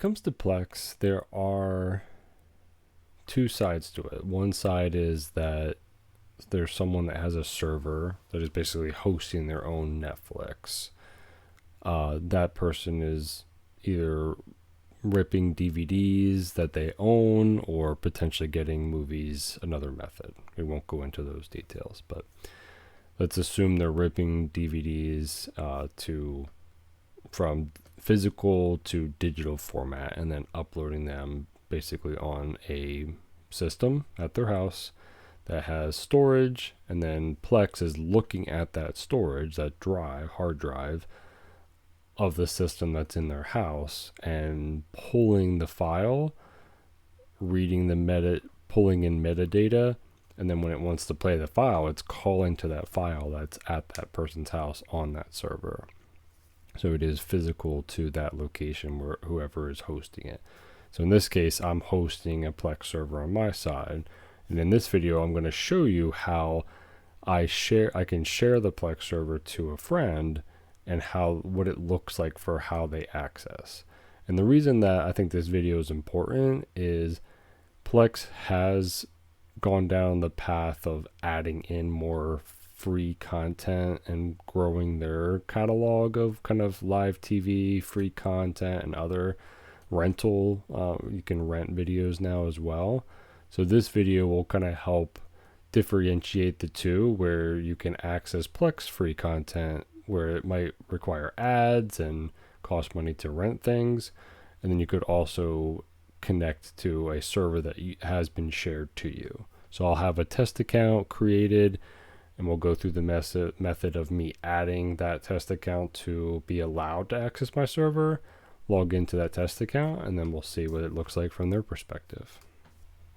comes to Plex, there are two sides to it. One side is that there's someone that has a server that is basically hosting their own Netflix. That person is either ripping DVDs that they own or potentially getting movies another method. We won't go into those details, but let's assume they're ripping DVDs from physical to digital format and then uploading them basically on a system at their house that has storage, and then Plex is looking at that storage, that hard drive of the system that's in their house and pulling the file, reading pulling in metadata, and then when it wants to play the file, it's calling to that file that's at that person's house on that server. So it is physical to that location where whoever is hosting it. So in this case, I'm hosting a Plex server on my side. And in this video, I'm going to show you how I can share the Plex server to a friend and what it looks like for how they access. And the reason that I think this video is important is Plex has gone down the path of adding in more free content and growing their catalog of kind of live TV, free content, and other rental. You can rent videos now as well. So this video will kind of help differentiate the two, where you can access Plex free content where it might require ads and cost money to rent things. And then you could also connect to a server that has been shared to you. So I'll have a test account created, and we'll go through the method of me adding that test account to be allowed to access my server, log into that test account, and then we'll see what it looks like from their perspective.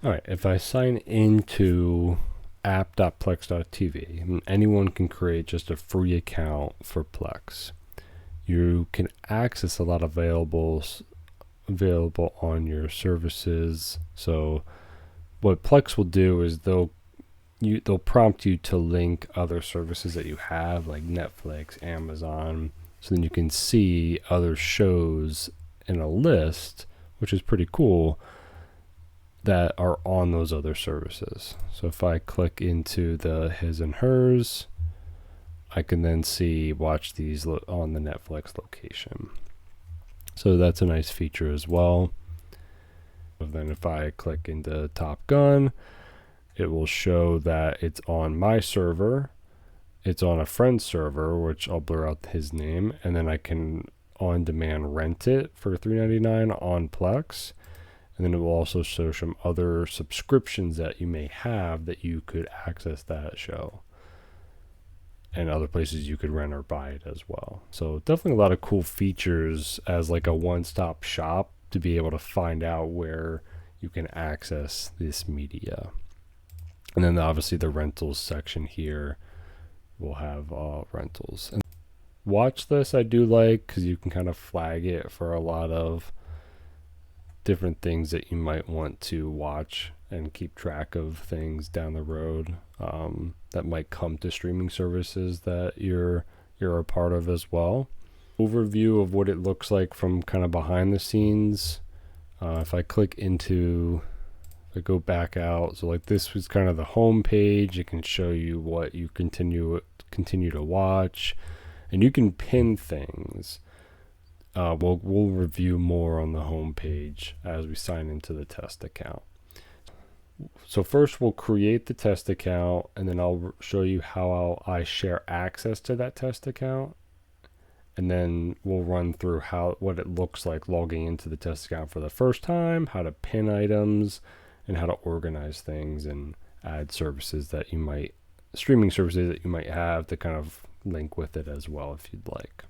All right, if I sign into app.plex.tv, anyone can create just a free account for Plex. You can access a lot of available on your services. So what Plex will do is they'll prompt you to link other services that you have, like Netflix, Amazon, so then you can see other shows in a list, which is pretty cool, that are on those other services. So if I click into the his and hers, I can then watch these on the Netflix location. So that's a nice feature as well. And then if I click into Top Gun, it will show that it's on my server, it's on a friend's server, which I'll blur out his name, and then I can on demand rent it for $3.99 on Plex. And then it will also show some other subscriptions that you may have that you could access that show, and other places you could rent or buy it as well. So definitely a lot of cool features as like a one-stop shop to be able to find out where you can access this media. And then obviously the rentals section here will have rentals. And Watchlist I do like because you can kind of flag it for a lot of different things that you might want to watch and keep track of things down the road that might come to streaming services that you're a part of as well. Overview of what it looks like from kind of behind the scenes. If I go back out, so like this was kind of the home page. It can show you what you continue to watch, and you can pin things. We'll review more on the home page as we sign into the test account. So first we'll create the test account, and then I'll show you how I share access to that test account. And then we'll run through what it looks like logging into the test account for the first time, how to pin items, and how to organize things and add streaming services that you might have to kind of link with it as well if you'd like.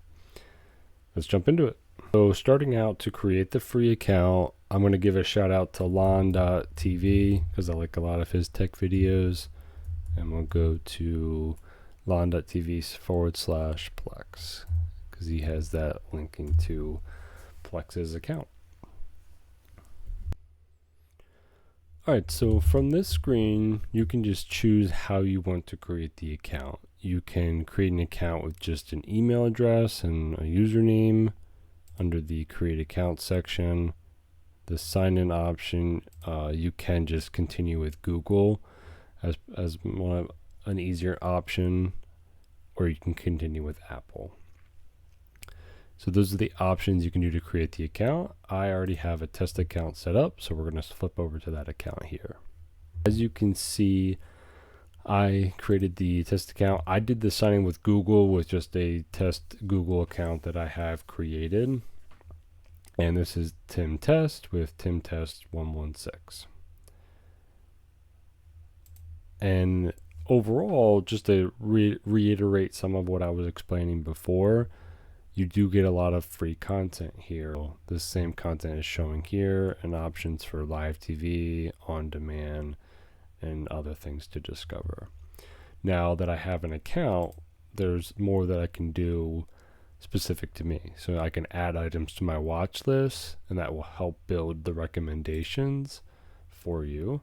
Let's jump into it. So starting out, to create the free account, I'm going to give a shout out to lon.tv because I like a lot of his tech videos. And we'll go to lon.tv/Plex because he has that linking to Plex's account. Alright, so from this screen, you can just choose how you want to create the account. You can create an account with just an email address and a username under the create account section. the sign-in option, you can just continue with Google as an easier option, or you can continue with Apple. So those are the options you can do to create the account. I already have a test account set up, so we're going to flip over to that account here. As you can see, I created the test account. I did the signing with Google with just a test Google account that I have created. And this is Tim Test with Tim Test 116. And overall, just to reiterate some of what I was explaining before, you do get a lot of free content here. The same content is showing here, and options for live TV, on demand, and other things to discover. Now that I have an account, there's more that I can do specific to me. So I can add items to my watch list, and that will help build the recommendations for you.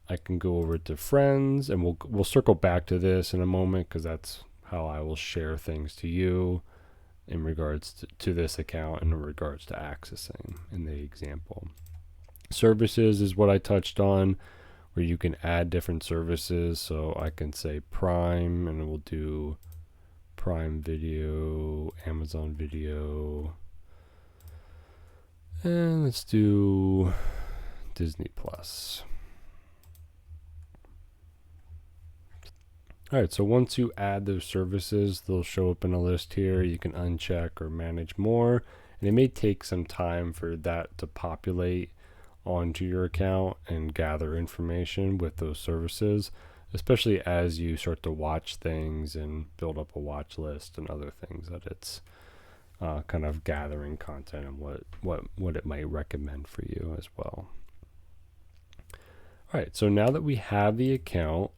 I can go over to friends, and we'll circle back to this in a moment, because that's how I will share things to you in regards to this account and in regards to accessing in the example. Services is what I touched on, where you can add different services. So I can say Prime, and we'll do Prime Video, Amazon Video, and let's do Disney Plus. All right, so once you add those services, they'll show up in a list here. You can uncheck or manage more, and it may take some time for that to populate onto your account and gather information with those services, especially as you start to watch things and build up a watch list and other things, that it's kind of gathering content and what it might recommend for you as well. All right, so now that we have the account,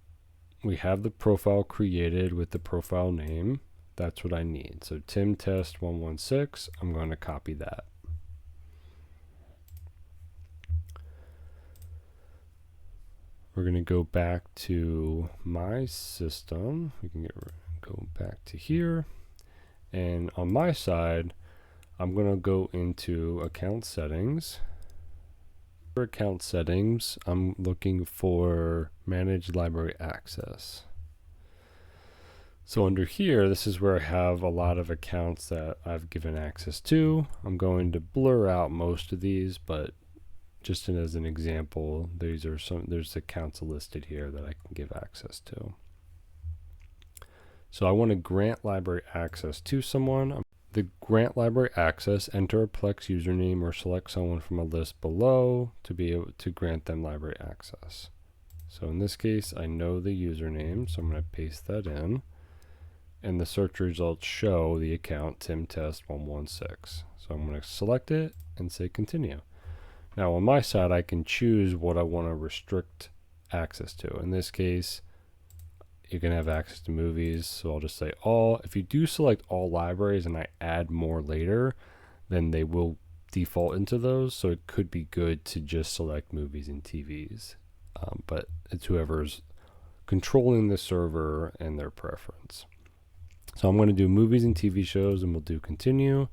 we have the profile created with the profile name. That's what I need. So Tim Test 116, I'm going to copy that. We're going to go back to my system. We can go back to here. And on my side, I'm going to go into account settings. For account settings, I'm looking for manage library access. So under here, this is where I have a lot of accounts that I've given access to. I'm going to blur out most of these, but just as an example, there's accounts listed here that I can give access to. So I want to grant library access to someone. The grant library access, enter a Plex username or select someone from a list below to be able to grant them library access. So in this case, I know the username, so I'm going to paste that in. And the search results show the account TimTest116. So I'm going to select it and say continue. Now on my side, I can choose what I want to restrict access to. In this case, you can have access to movies, so I'll just say all. If you do select all libraries and I add more later, then they will default into those, so it could be good to just select movies and TVs. But it's whoever's controlling the server and their preference. So I'm going to do movies and TV shows, and we'll do continue.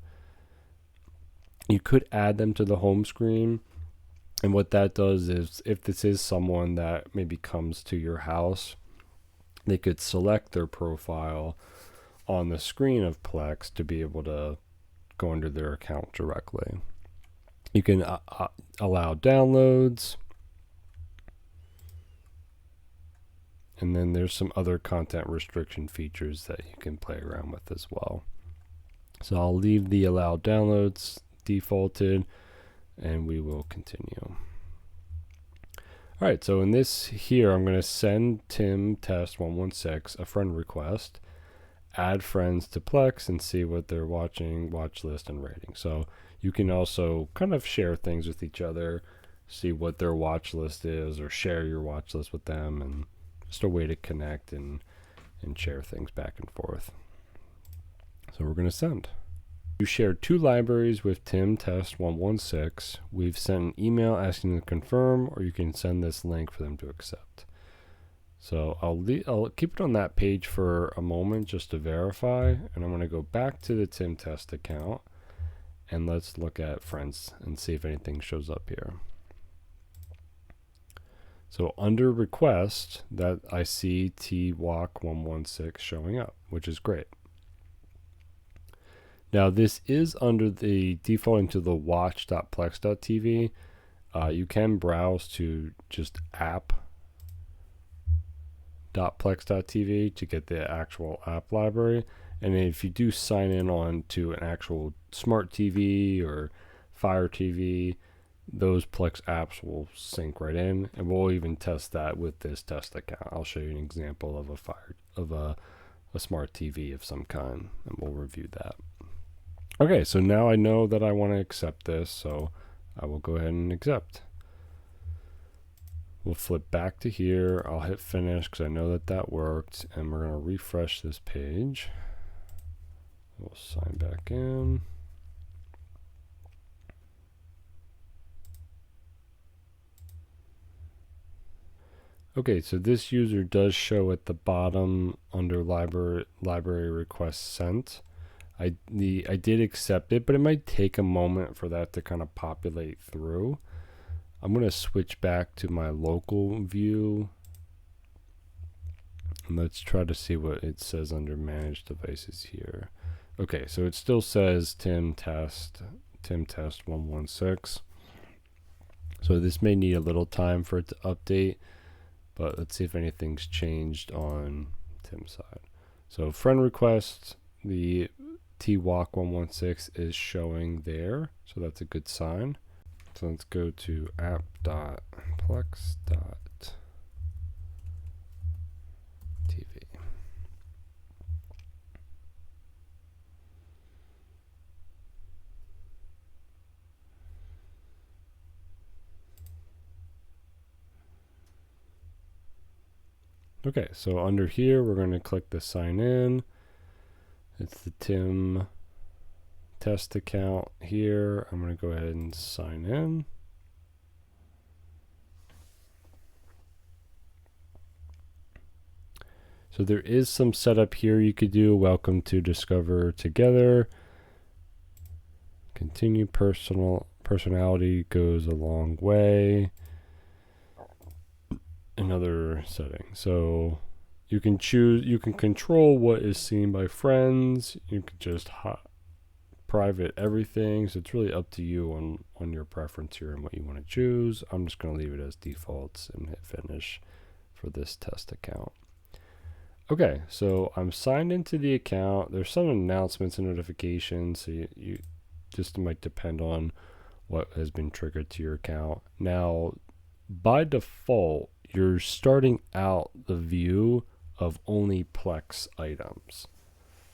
You could add them to the home screen, and what that does is if this is someone that maybe comes to your house, they could select their profile on the screen of Plex to be able to go into their account directly. You can allow downloads. And then there's some other content restriction features that you can play around with as well. So I'll leave the allow downloads defaulted, and we will continue. All right, so in this here, I'm going to send Tim Test 116 a friend request, add friends to Plex, and see what they're watching, watch list, and rating. So you can also kind of share things with each other, see what their watch list is, or share your watch list with them, and just a way to connect and share things back and forth. So we're going to send. You shared 2 libraries with Tim Test 116. We've sent an email asking them to confirm, or you can send this link for them to accept. So I'll keep it on that page for a moment just to verify, and I'm going to go back to the Tim Test account, and let's look at friends and see if anything shows up here. So under request, that I see TWalk116 showing up, which is great. Now this is under the defaulting to the watch.plex.tv. You can browse to just app.plex.tv to get the actual app library. And if you do sign in on to an actual smart TV or Fire TV, those Plex apps will sync right in, and we'll even test that with this test account. I'll show you an example of a smart TV of some kind, and we'll review that. Okay, so now I know that I want to accept this, so I will go ahead and accept. We'll flip back to here. I'll hit finish because I know that that worked, and we're going to refresh this page. We'll sign back in. Okay, so this user does show at the bottom under library request sent. I did accept it, but it might take a moment for that to kind of populate through. I'm going to switch back to my local view. And let's try to see what it says under managed devices here. Okay, so it still says Tim test 116. So this may need a little time for it to update, but let's see if anything's changed on Tim's side. So friend request, the TWalk116 is showing there, so that's a good sign. So let's go to app.plex.tv. Okay, so under here, we're going to click the sign in. It's the Tim test account here. I'm going to go ahead and sign in. So there is some setup here you could do. Welcome to Discover Together. Continue personality goes a long way. Another setting. So you can choose, you can control what is seen by friends. You can just private everything. So it's really up to you on your preference here and what you want to choose. I'm just going to leave it as defaults and hit finish for this test account. Okay, so I'm signed into the account. There's some announcements and notifications. So you just might depend on what has been triggered to your account. Now, by default, you're starting out the view of only Plex items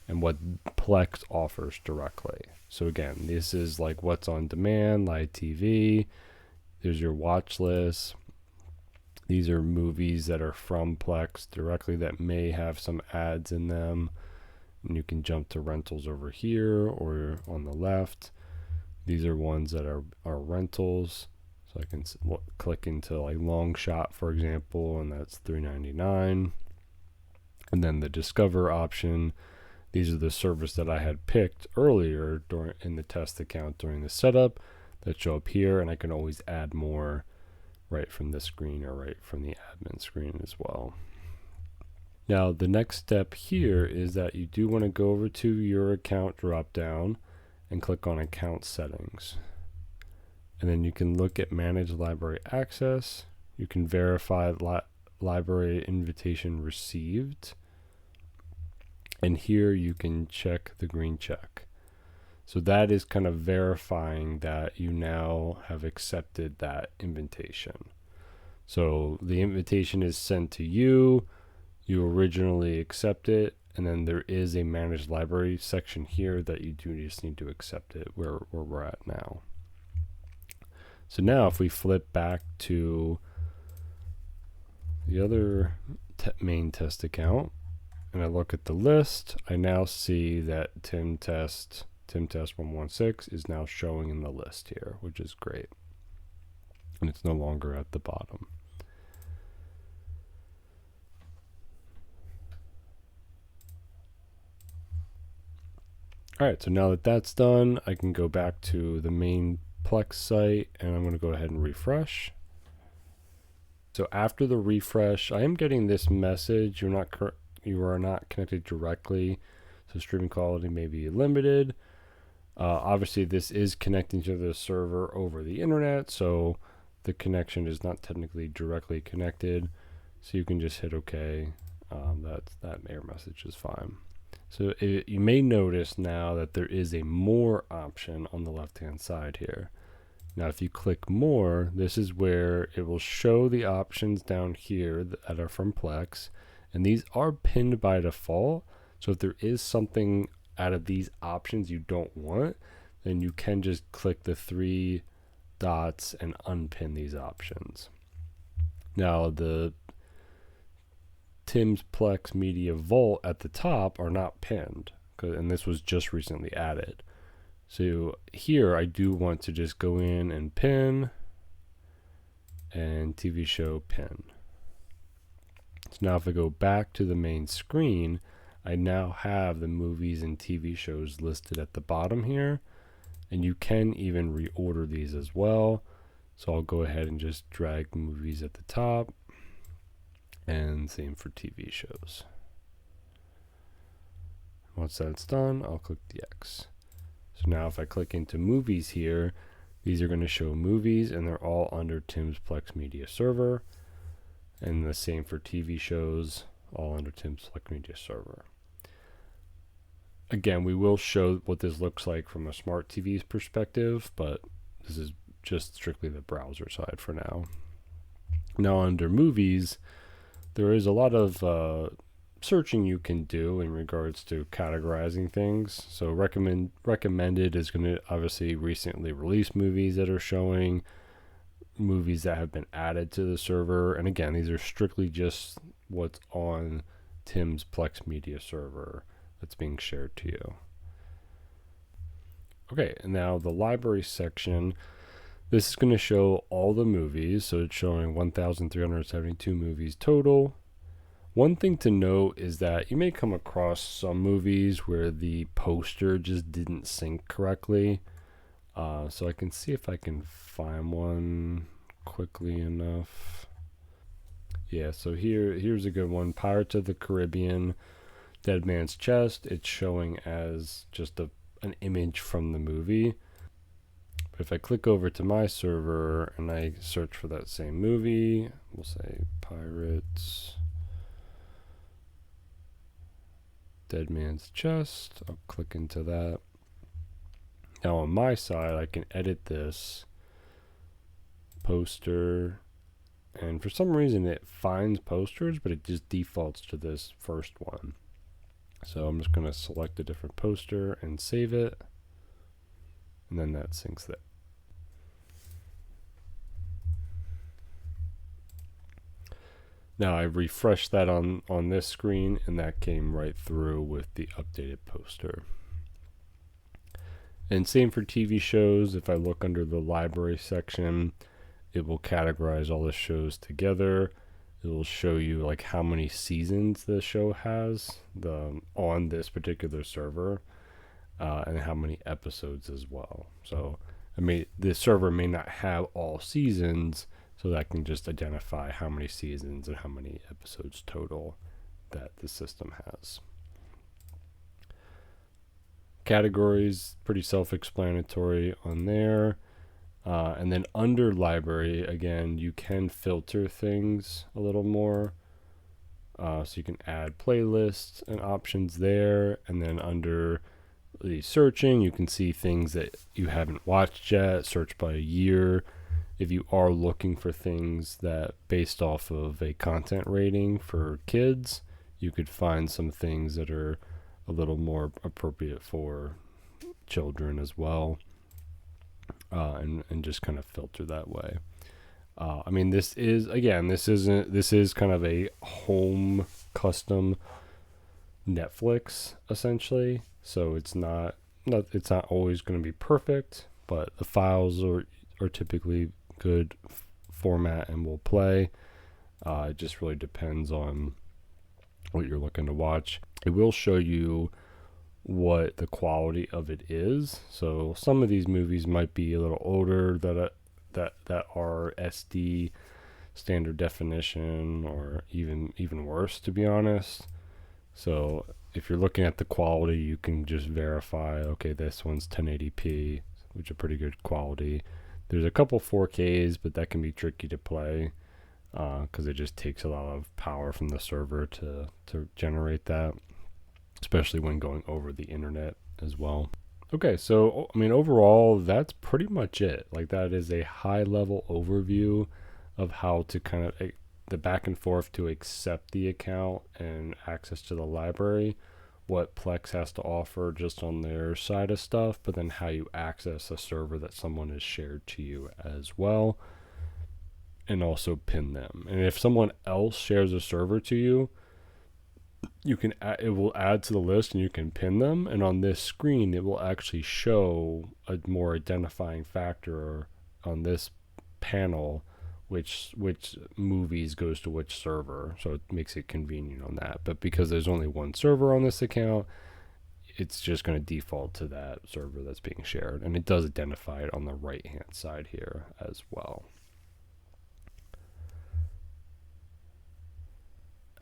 and what Plex offers directly. So again, this is like what's on demand, live TV. There's your watch list. These are movies that are from Plex directly that may have some ads in them. And you can jump to rentals over here or on the left. These are ones that are rentals. So I can click into like Long Shot, for example, and that's $3.99. And then the Discover option. These are the service that I had picked earlier in the test account during the setup that show up here, and I can always add more right from this screen or right from the admin screen as well. Now the next step here is that you do want to go over to your account drop down and click on account settings. And then you can look at manage library access. You can verify library invitation received. And here you can check the green check. So that is kind of verifying that you now have accepted that invitation. So the invitation is sent to you. You originally accept it. And then there is a managed library section here that you do just need to accept it where we're at now. So now if we flip back to the other main test account and I look at the list, I now see that Tim test 116 is now showing in the list here, which is great. And it's no longer at the bottom. All right, so now that that's done, I can go back to the main Plex site, and I'm going to go ahead and refresh. So after the refresh, I am getting this message: you are not connected directly, so streaming quality may be limited. Obviously, this is connecting to the server over the internet, so the connection is not technically directly connected. So you can just hit OK. That error message is fine. So you may notice now that there is a more option on the left hand side here. Now if you click more, this is where it will show the options down here that are from Plex, and these are pinned by default. So if there is something out of these options you don't want, then you can just click the 3 dots and unpin these options. Now the Tim's Plex Media Vault at the top are not pinned, and this was just recently added. So here I do want to just go in and pin and TV show pin. So now if I go back to the main screen, I now have the movies and TV shows listed at the bottom here, and you can even reorder these as well. So I'll go ahead and just drag movies at the top, and same for TV shows. Once that's done, I'll click the X. So now if I click into movies here, these are going to show movies, and they're all under Tim's Plex Media server. And the same for TV shows, all under Tim's Plex Media server. Again, we will show what this looks like from a smart TV's perspective, but this is just strictly the browser side for now. Now under movies, there is a lot of searching you can do in regards to categorizing things. So recommended is going to obviously recently released movies that are showing, movies that have been added to the server, and again, these are strictly just what's on Tim's Plex Media server that's being shared to you. Okay, and now the library section. This is going to show all the movies, so it's showing 1,372 movies total. One thing to note is that you may come across some movies where the poster just didn't sync correctly. So I can see if I can find one quickly enough. Yeah, so here's a good one. Pirates of the Caribbean, Dead Man's Chest. It's showing as just an image from the movie. If I click over to my server and I search for that same movie, we'll say Pirates, Dead Man's Chest. I'll click into that. Now on my side, I can edit this poster, and for some reason it finds posters, but it just defaults to this first one. So I'm just going to select a different poster and save it, and then that syncs there. Now I refreshed that on this screen, and that came right through with the updated poster. And same for TV shows. If I look under the library section, it will categorize all the shows together. It will show you like how many seasons the show has on this particular server, and how many episodes as well. So I mean, the server may not have all seasons, so that can just identify how many seasons and how many episodes total that the system has. Categories, pretty self-explanatory on there. And then under library, again, you can filter things a little more. So you can add playlists and options there. And then under the searching, you can see things that you haven't watched yet, search by year. If you are looking for things that based off of a content rating for kids, you could find some things that are a little more appropriate for children as well, and just kind of filter that way. I mean, this is kind of a home custom Netflix essentially, so it's not always going to be perfect, but the files are typically good format and will play. It just really depends on what you're looking to watch. It will show you what the quality of it is. So some of these movies might be a little older that are SD standard definition, or even worse, to be honest. So if you're looking at the quality, you can just verify, okay, this one's 1080p, which is pretty good quality. There's a couple 4Ks, but that can be tricky to play because it just takes a lot of power from the server to generate that, especially when going over the internet as well. Okay, so I mean, overall, that's pretty much it. Like, that is a high level overview of how to kind of the back and forth to accept the account and access to the library, what Plex has to offer just on their side of stuff, but then how you access a server that someone has shared to you as well, and also pin them. And if someone else shares a server to you, you can it will add to the list and you can pin them, and on this screen it will actually show a more identifying factor on this panel which movies goes to which server, so it makes it convenient on that. But because there's only one server on this account, it's just going to default to that server that's being shared, and it does identify it on the right hand side here as well.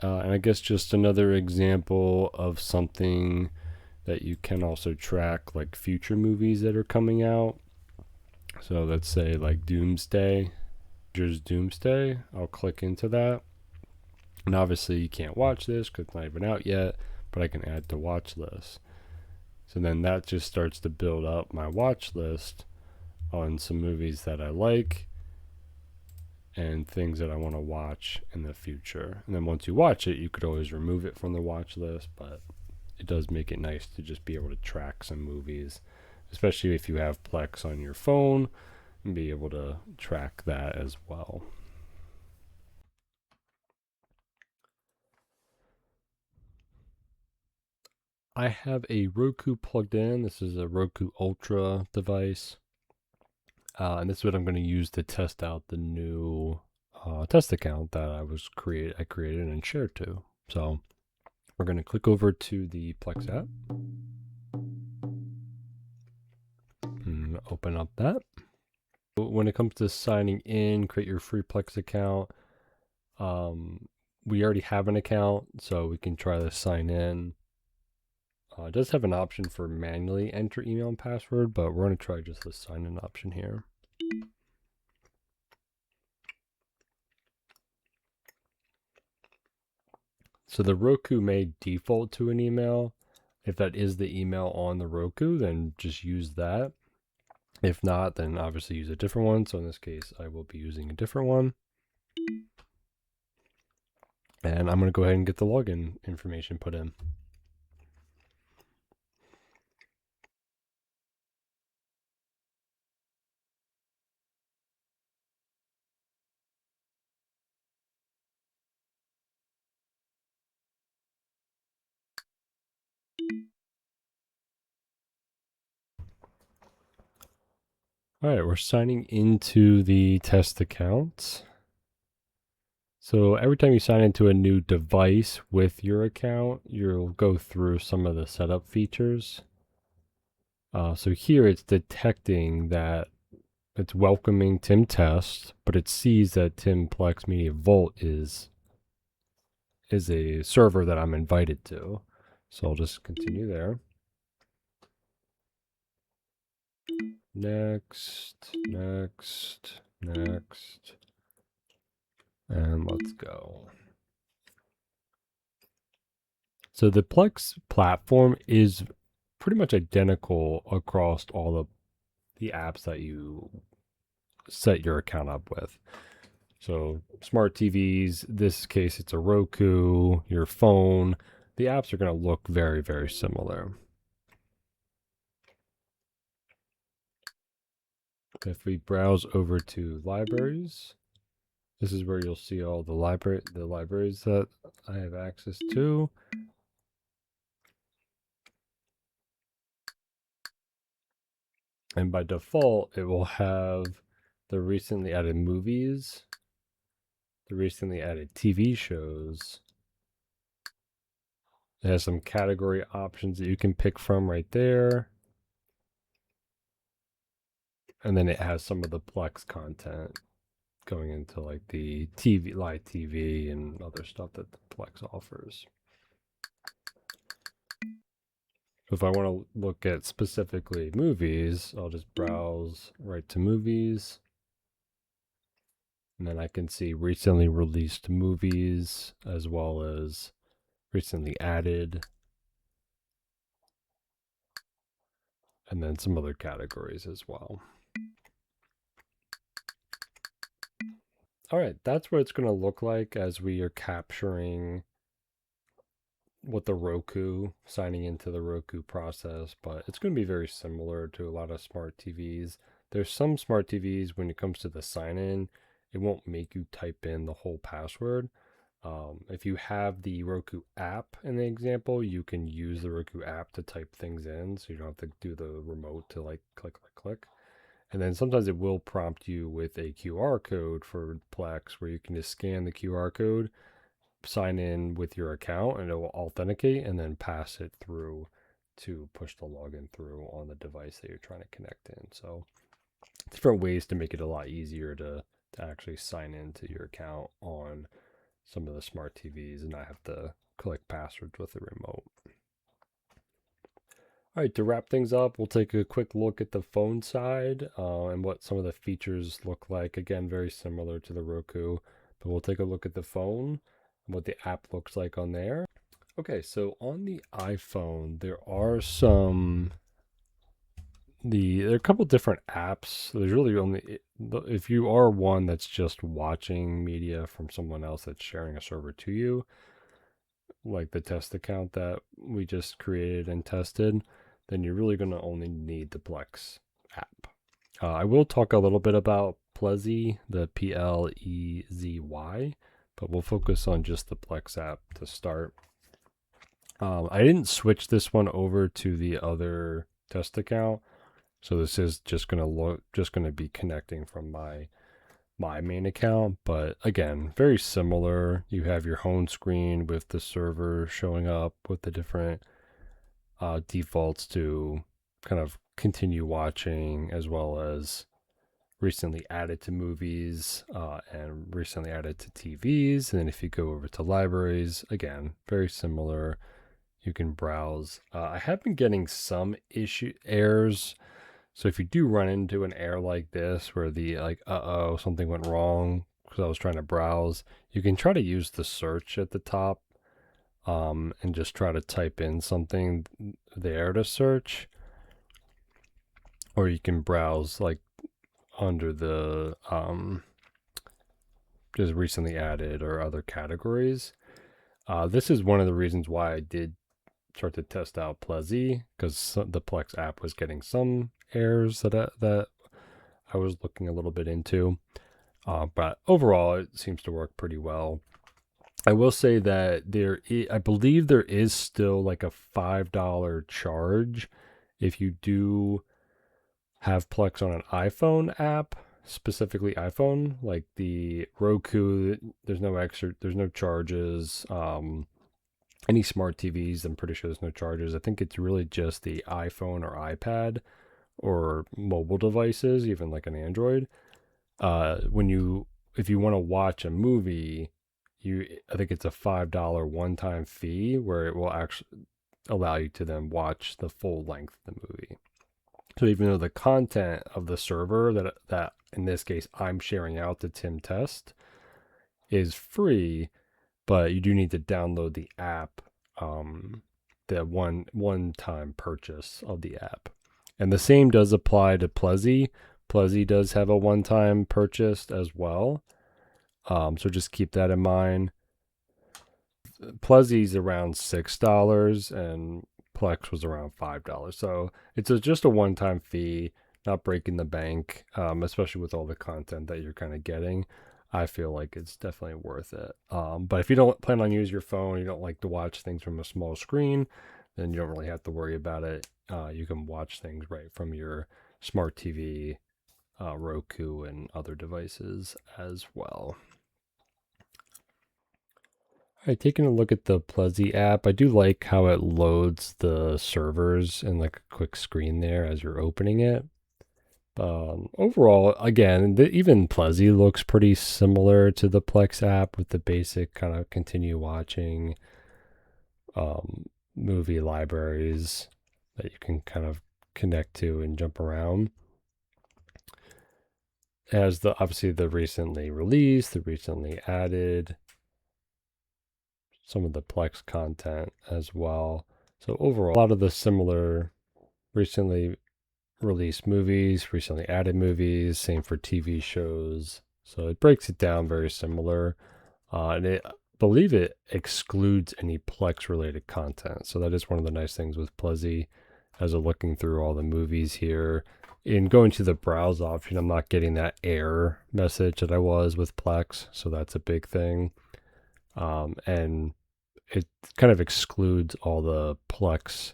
And I guess just another example of something that you can also track, like future movies that are coming out. So let's say like Doomsday. Here's Doomsday. I'll click into that. And obviously you can't watch this because it's not even out yet, but I can add to watch list. So then that just starts to build up my watch list on some movies that I like and things that I want to watch in the future. And then once you watch it, you could always remove it from the watch list, but it does make it nice to just be able to track some movies, especially if you have Plex on your phone, and be able to track that as well. I have a Roku plugged in. This is a Roku Ultra device. And this is what I'm going to use to test out the new test account that I created and shared to. So we're going to click over to the Plex app and open up that. When it comes to signing in, create your free Plex account. We already have an account, so we can try to sign in. It does have an option for manually enter email and password, but we're going to try just the sign in option here. So the Roku may default to an email. If that is the email on the Roku, then just use that. If not, then obviously use a different one. So in this case, I will be using a different one. And I'm going to go ahead and get the login information put in. All right, we're signing into the test account. So every time you sign into a new device with your account, you'll go through some of the setup features. So here it's detecting that it's welcoming Tim Test, but it sees that Tim Plex Media Vault is a server that I'm invited to. So I'll just continue there. Next, next, next. And let's go. So the Plex platform is pretty much identical across all of the apps that you set your account up with. So smart TVs, this case it's a Roku, your phone, the apps are going to look very, very similar. If we browse over to libraries, this is where you'll see all the libraries that I have access to. And by default, it will have the recently added movies, the recently added TV shows, It has some category options that you can pick from right there. And then it has some of the Plex content going into like the TV, live TV, and other stuff that the Plex offers. So if I want to look at specifically movies, I'll just browse right to movies. And then I can see recently released movies as well as recently added. And then some other categories as well. All right, that's what it's going to look like as we are capturing what the Roku, signing into the Roku process, but it's going to be very similar to a lot of smart TVs. There's some smart TVs when it comes to the sign in, it won't make you type in the whole password. If you have the Roku app in the example, you can use the Roku app to type things in, so you don't have to do the remote to like click. And then sometimes it will prompt you with a QR code for Plex where you can just scan the QR code, sign in with your account, and it will authenticate and then pass it through to push the login through on the device that you're trying to connect in. So different ways to make it a lot easier to actually sign into your account on some of the smart TVs and not have to collect passwords with the remote. All right, to wrap things up, we'll take a quick look at the phone side and what some of the features look like. Again, very similar to the Roku, but we'll take a look at the phone and what the app looks like on there. Okay, so on the iPhone, there are there are a couple different apps. There's really only, if you are one that's just watching media from someone else that's sharing a server to you, like the test account that we just created and tested, then you're really going to only need the Plex app. I will talk a little bit about Plezy, the Plezy, but we'll focus on just the Plex app to start. I didn't switch this one over to the other test account, so this is just going to be connecting from my main account, but again, very similar. You have your home screen with the server showing up with the different defaults to kind of continue watching, as well as recently added to movies and recently added to TVs. And then if you go over to libraries, again, very similar. You can browse. I have been getting some errors. So if you do run into an error like this where the something went wrong because I was trying to browse, you can try to use the search at the top and just try to type in something there to search. Or you can browse like under the just recently added or other categories. This is one of the reasons why I did start to test out Plezy, because the Plex app was getting some errors that I was looking a little bit into. But overall, it seems to work pretty well. I will say that I believe there is still like a $5 charge if you do have Plex on an iPhone app, specifically iPhone, like the Roku. There's no charges. Any smart TVs, I'm pretty sure there's no charges. I think it's really just the iPhone or iPad or mobile devices, even like an Android. If you want to watch a movie, I think it's a $5 one-time fee where it will actually allow you to then watch the full length of the movie. So even though the content of the server that in this case I'm sharing out to Tim Test is free, but you do need to download the app, the one-time purchase of the app. And the same does apply to Plezy. Plezy does have a one-time purchase as well. So just keep that in mind. Plezy's around $6 and Plex was around $5. So it's just a one-time fee, not breaking the bank, especially with all the content that you're kind of getting. I feel like it's definitely worth it. But if you don't plan on using your phone, you don't like to watch things from a small screen, then you don't really have to worry about it. You can watch things right from your smart TV, Roku, and other devices as well. Alright, taking a look at the Plezy app, I do like how it loads the servers in like a quick screen there as you're opening it. Overall, again, even Plezy looks pretty similar to the Plex app with the basic kind of continue watching movie libraries that you can kind of connect to and jump around. It has obviously the recently released, the recently added, some of the Plex content as well. So overall, a lot of the similar recently released movies, recently added movies, same for TV shows. So it breaks it down very similar. And I believe it excludes any Plex related content. So that is one of the nice things with Plezy. As I'm looking through all the movies here, in going to the browse option, I'm not getting that error message that I was with Plex. So that's a big thing. And it kind of excludes all the Plex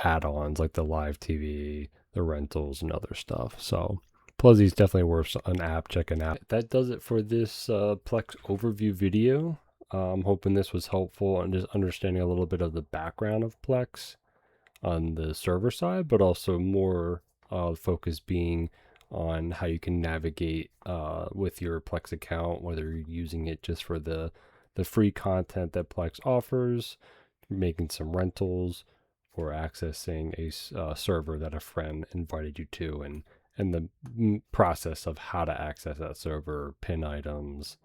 add-ons like the live TV, the rentals, and other stuff. So Plezy is definitely worth an app checking out. That does it for this Plex overview video. I'm hoping this was helpful and just understanding a little bit of the background of Plex on the server side, but also more focus being on how you can navigate with your Plex account, whether you're using it just for the free content that Plex offers, making some rentals, or accessing a server that a friend invited you to, and the process of how to access that server, pin items,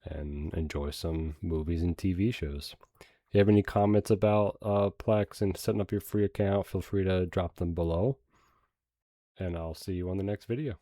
and enjoy some movies and TV shows. If you have any comments about Plex and setting up your free account, feel free to drop them below. And I'll see you on the next video.